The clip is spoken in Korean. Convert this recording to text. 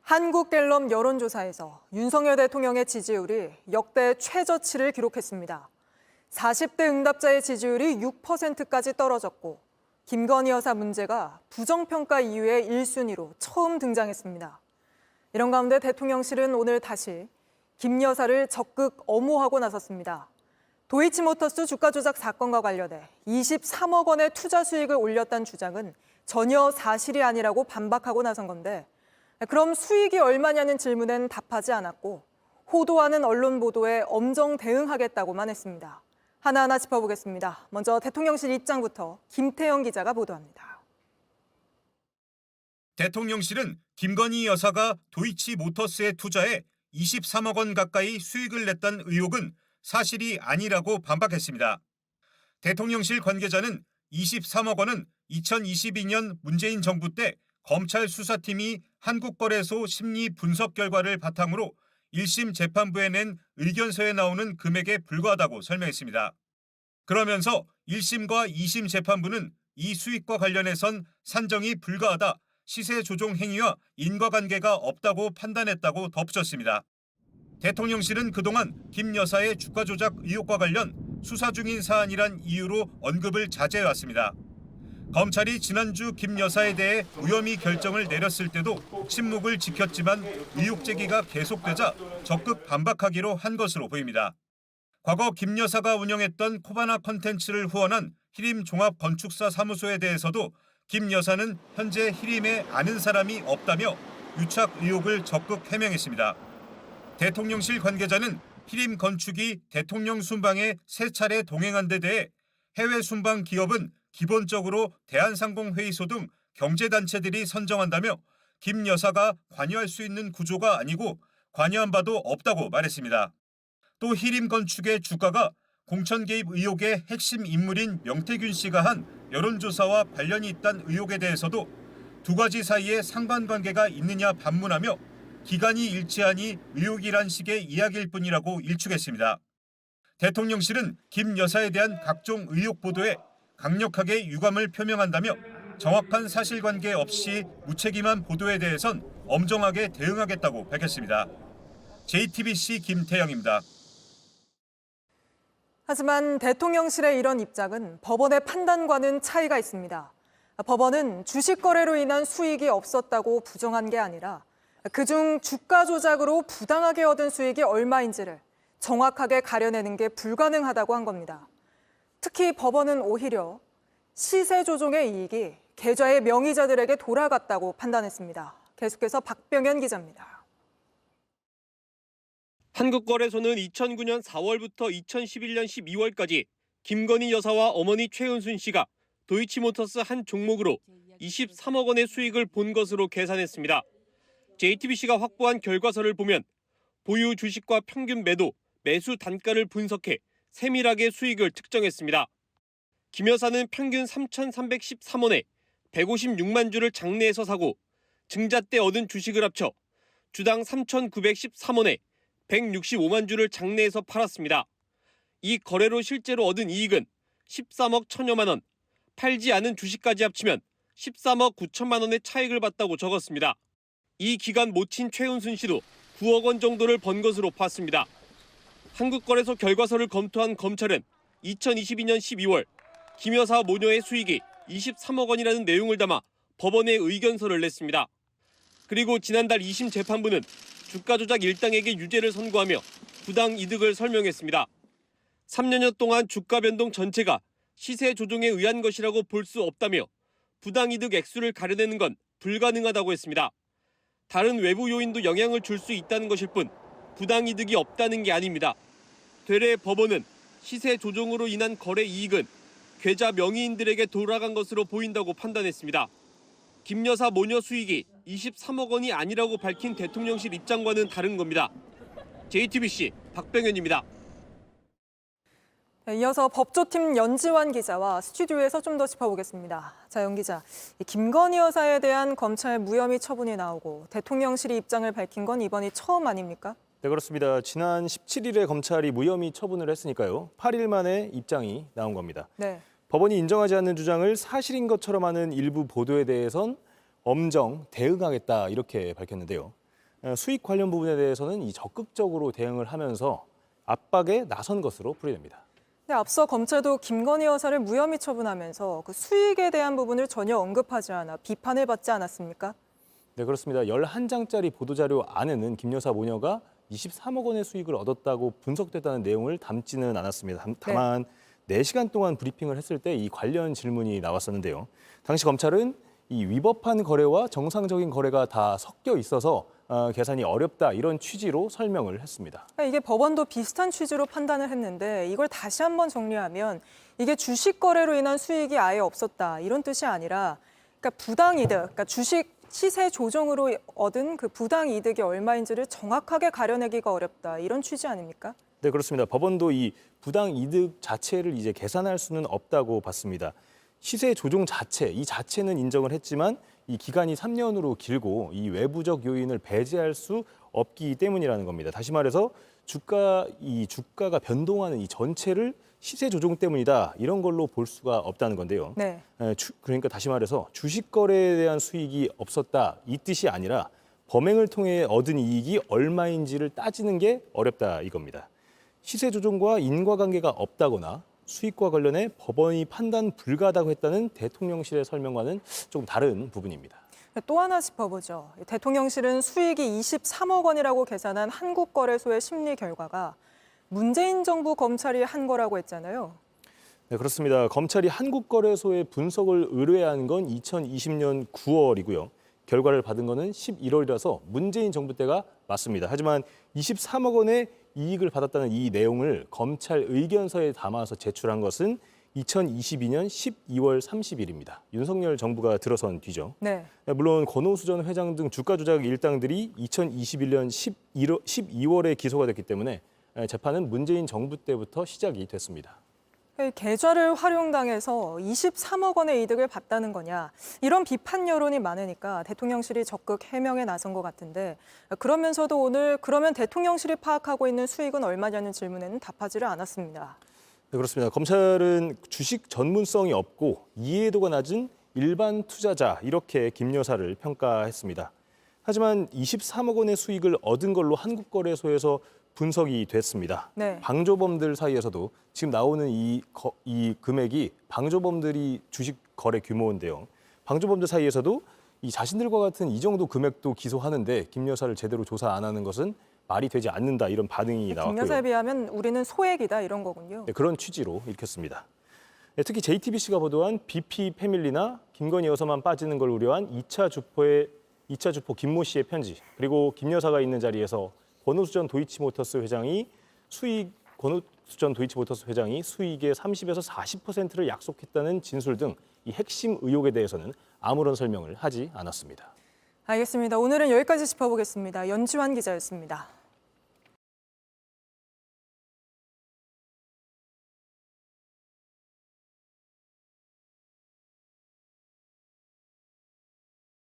한국갤럽 여론조사에서 윤석열 대통령의 지지율이 역대 최저치를 기록했습니다. 40대 응답자의 지지율이 6%까지 떨어졌고 김건희 여사 문제가 부정평가 이후에 1순위로 처음 등장했습니다. 이런 가운데 대통령실은 오늘 다시 김 여사를 적극 엄호하고 나섰습니다. 도이치모터스 주가 조작 사건과 관련해 23억 원의 투자 수익을 올렸다는 주장은 전혀 사실이 아니라고 반박하고 나선 건데 그럼 수익이 얼마냐는 질문엔 답하지 않았고 호도하는 언론 보도에 엄정 대응하겠다고만 했습니다. 하나하나 짚어보겠습니다. 먼저 대통령실 입장부터 김태영 기자가 보도합니다. 대통령실은 김건희 여사가 도이치모터스에 투자해 23억 원 가까이 수익을 냈다는 의혹은 사실이 아니라고 반박했습니다. 대통령실 관계자는 23억 원은 2022년 문재인 정부 때 검찰 수사팀이 한국거래소 심리 분석 결과를 바탕으로 1심 재판부에 낸 의견서에 나오는 금액에 불과하다고 설명했습니다. 그러면서 1심과 2심 재판부는 이 수익과 관련해선 산정이 불가하다, 시세 조종 행위와 인과관계가 없다고 판단했다고 덧붙였습니다. 대통령실은 그동안 김 여사의 주가 조작 의혹과 관련 수사 중인 사안이란 이유로 언급을 자제해왔습니다. 검찰이 지난주 김 여사에 대해 무혐의 결정을 내렸을 때도 침묵을 지켰지만 의혹 제기가 계속되자 적극 반박하기로 한 것으로 보입니다. 과거 김 여사가 운영했던 코바나 컨텐츠를 후원한 히림 종합건축사 사무소에 대해서도 김 여사는 현재 히림에 아는 사람이 없다며 유착 의혹을 적극 해명했습니다. 대통령실 관계자는 히림 건축이 대통령 순방에 3차례 동행한 데 대해 해외 순방 기업은 기본적으로 대한상공회의소 등 경제단체들이 선정한다며 김 여사가 관여할 수 있는 구조가 아니고 관여한 바도 없다고 말했습니다. 또 히림 건축의 주가가 공천 개입 의혹의 핵심 인물인 명태균 씨가 한 여론조사와 관련이 있다는 의혹에 대해서도 두 가지 사이에 상관관계가 있느냐 반문하며 기간이 일치하니 의혹이란 식의 이야기일 뿐이라고 일축했습니다. 대통령실은 김 여사에 대한 각종 의혹 보도에 강력하게 유감을 표명한다며 정확한 사실관계 없이 무책임한 보도에 대해선 엄정하게 대응하겠다고 밝혔습니다. JTBC 김태영입니다. 하지만 대통령실의 이런 입장은 법원의 판단과는 차이가 있습니다. 법원은 주식 거래로 인한 수익이 없었다고 부정한 게 아니라 그중 주가 조작으로 부당하게 얻은 수익이 얼마인지를 정확하게 가려내는 게 불가능하다고 한 겁니다. 특히 법원은 오히려 시세 조종의 이익이 계좌의 명의자들에게 돌아갔다고 판단했습니다. 계속해서 박병현 기자입니다. 한국거래소는 2009년 4월부터 2011년 12월까지 김건희 여사와 어머니 최은순 씨가 도이치모터스 한 종목으로 23억 원의 수익을 본 것으로 계산했습니다. JTBC가 확보한 결과서를 보면 보유 주식과 평균 매도, 매수 단가를 분석해 세밀하게 수익을 특정했습니다. 김 여사는 평균 3,313원에 156만 주를 장내에서 사고 증자 때 얻은 주식을 합쳐 주당 3,913원에 165만 주를 장내에서 팔았습니다. 이 거래로 실제로 얻은 이익은 13억 1천여만 원, 팔지 않은 주식까지 합치면 13억 9천만 원의 차익을 봤다고 적었습니다. 이 기간 모친 최은순 씨도 9억 원 정도를 번 것으로 봤습니다. 한국거래소 결과서를 검토한 검찰은 2022년 12월 김 여사 모녀의 수익이 23억 원이라는 내용을 담아 법원에 의견서를 냈습니다. 그리고 지난달 2심 재판부는 주가 조작 일당에게 유죄를 선고하며 부당 이득을 설명했습니다. 3년여 동안 주가 변동 전체가 시세 조종에 의한 것이라고 볼 수 없다며 부당 이득 액수를 가려내는 건 불가능하다고 했습니다. 다른 외부 요인도 영향을 줄 수 있다는 것일 뿐 부당 이득이 없다는 게 아닙니다. 되레 법원은 시세 조종으로 인한 거래 이익은 계좌 명의인들에게 돌아간 것으로 보인다고 판단했습니다. 김 여사 모녀 수익이 23억 원이 아니라고 밝힌 대통령실 입장과는 다른 겁니다. JTBC 박병현입니다. 이어서 법조팀 연지환 기자와 스튜디오에서 좀 더 짚어보겠습니다. 자, 연 기자, 김건희 여사에 대한 검찰 무혐의 처분이 나오고 대통령실이 입장을 밝힌 건 이번이 처음 아닙니까? 네, 그렇습니다. 지난 17일에 검찰이 무혐의 처분을 했으니까요. 8일 만에 입장이 나온 겁니다. 네. 법원이 인정하지 않는 주장을 사실인 것처럼 하는 일부 보도에 대해선 엄정 대응하겠다 이렇게 밝혔는데요. 수익 관련 부분에 대해서는 이 적극적으로 대응을 하면서 압박에 나선 것으로 풀이됩니다. 네, 앞서 검찰도 김건희 여사를 무혐의 처분하면서 그 수익에 대한 부분을 전혀 언급하지 않아 비판을 받지 않았습니까? 네, 그렇습니다. 11장짜리 보도자료 안에는 김 여사 모녀가 23억 원의 수익을 얻었다고 분석됐다는 내용을 담지는 않았습니다. 다만 4시간 동안 브리핑을 했을 때 이 관련 질문이 나왔었는데요. 당시 검찰은 이 위법한 거래와 정상적인 거래가 다 섞여 있어서 계산이 어렵다 이런 취지로 설명을 했습니다. 이게 법원도 비슷한 취지로 판단을 했는데 이걸 다시 한번 정리하면 이게 주식 거래로 인한 수익이 아예 없었다 이런 뜻이 아니라 그러니까 부당이득, 그러니까 주식 시세 조정으로 얻은 그 부당이득이 얼마인지를 정확하게 가려내기가 어렵다 이런 취지 아닙니까? 네, 그렇습니다. 법원도 이 부당이득 자체를 이제 계산할 수는 없다고 봤습니다. 시세 조정 자체, 이 자체는 인정을 했지만 이 기간이 3년으로 길고 이 외부적 요인을 배제할 수 없기 때문이라는 겁니다. 다시 말해서 주가가 변동하는 이 전체를 시세 조정 때문이다 이런 걸로 볼 수가 없다는 건데요. 네. 그러니까 다시 말해서 주식 거래에 대한 수익이 없었다 이 뜻이 아니라 범행을 통해 얻은 이익이 얼마인지를 따지는 게 어렵다 이겁니다. 시세 조정과 인과관계가 없다거나 수익과 관련해 법원이 판단 불가하다고 했다는 대통령실의 설명과는 조금 다른 부분입니다. 또 하나 짚어보죠. 대통령실은 수익이 23억 원이라고 계산한 한국거래소의 심리 결과가 문재인 정부 검찰이 한 거라고 했잖아요. 네, 그렇습니다. 검찰이 한국거래소에 분석을 의뢰한 건 2020년 9월이고요. 결과를 받은 거는 11월이라서 문재인 정부 때가 맞습니다. 하지만 23억 원의 이익을 받았다는 이 내용을 검찰 의견서에 담아서 제출한 것은 2022년 12월 30일입니다. 윤석열 정부가 들어선 뒤죠. 네. 물론 권오수 전 회장 등 주가 조작 일당들이 2021년 12월에 기소가 됐기 때문에 재판은 문재인 정부 때부터 시작이 됐습니다. 계좌를 활용당해서 23억 원의 이득을 봤다는 거냐 이런 비판 여론이 많으니까 대통령실이 적극 해명에 나선 것 같은데 그러면서도 오늘 그러면 대통령실이 파악하고 있는 수익은 얼마냐는 질문에는 답하지를 않았습니다. 네, 그렇습니다. 검찰은 주식 전문성이 없고 이해도가 낮은 일반 투자자 이렇게 김 여사를 평가했습니다. 하지만 23억 원의 수익을 얻은 걸로 한국거래소에서 분석이 됐습니다. 네. 방조범들 사이에서도 지금 나오는 이 금액이 방조범들이 주식 거래 규모인데요. 방조범들 사이에서도 이 자신들과 같은 이 정도 금액도 기소하는데 김 여사를 제대로 조사 안 하는 것은 말이 되지 않는다 이런 반응이 나왔고요. 김 여사에 비하면 우리는 소액이다 이런 거군요. 네, 그런 취지로 읽혔습니다. 네, 특히 JTBC가 보도한 BP 패밀리나 김건희 여사만 빠지는 걸 우려한 2차 주포 김모 씨의 편지 그리고 김 여사가 있는 자리에서 권오수 전 도이치모터스 회장이 수익의 30에서 40%를 약속했다는 진술 등 이 핵심 의혹에 대해서는 아무런 설명을 하지 않았습니다. 알겠습니다. 오늘은 여기까지 짚어보겠습니다. 연지환 기자였습니다.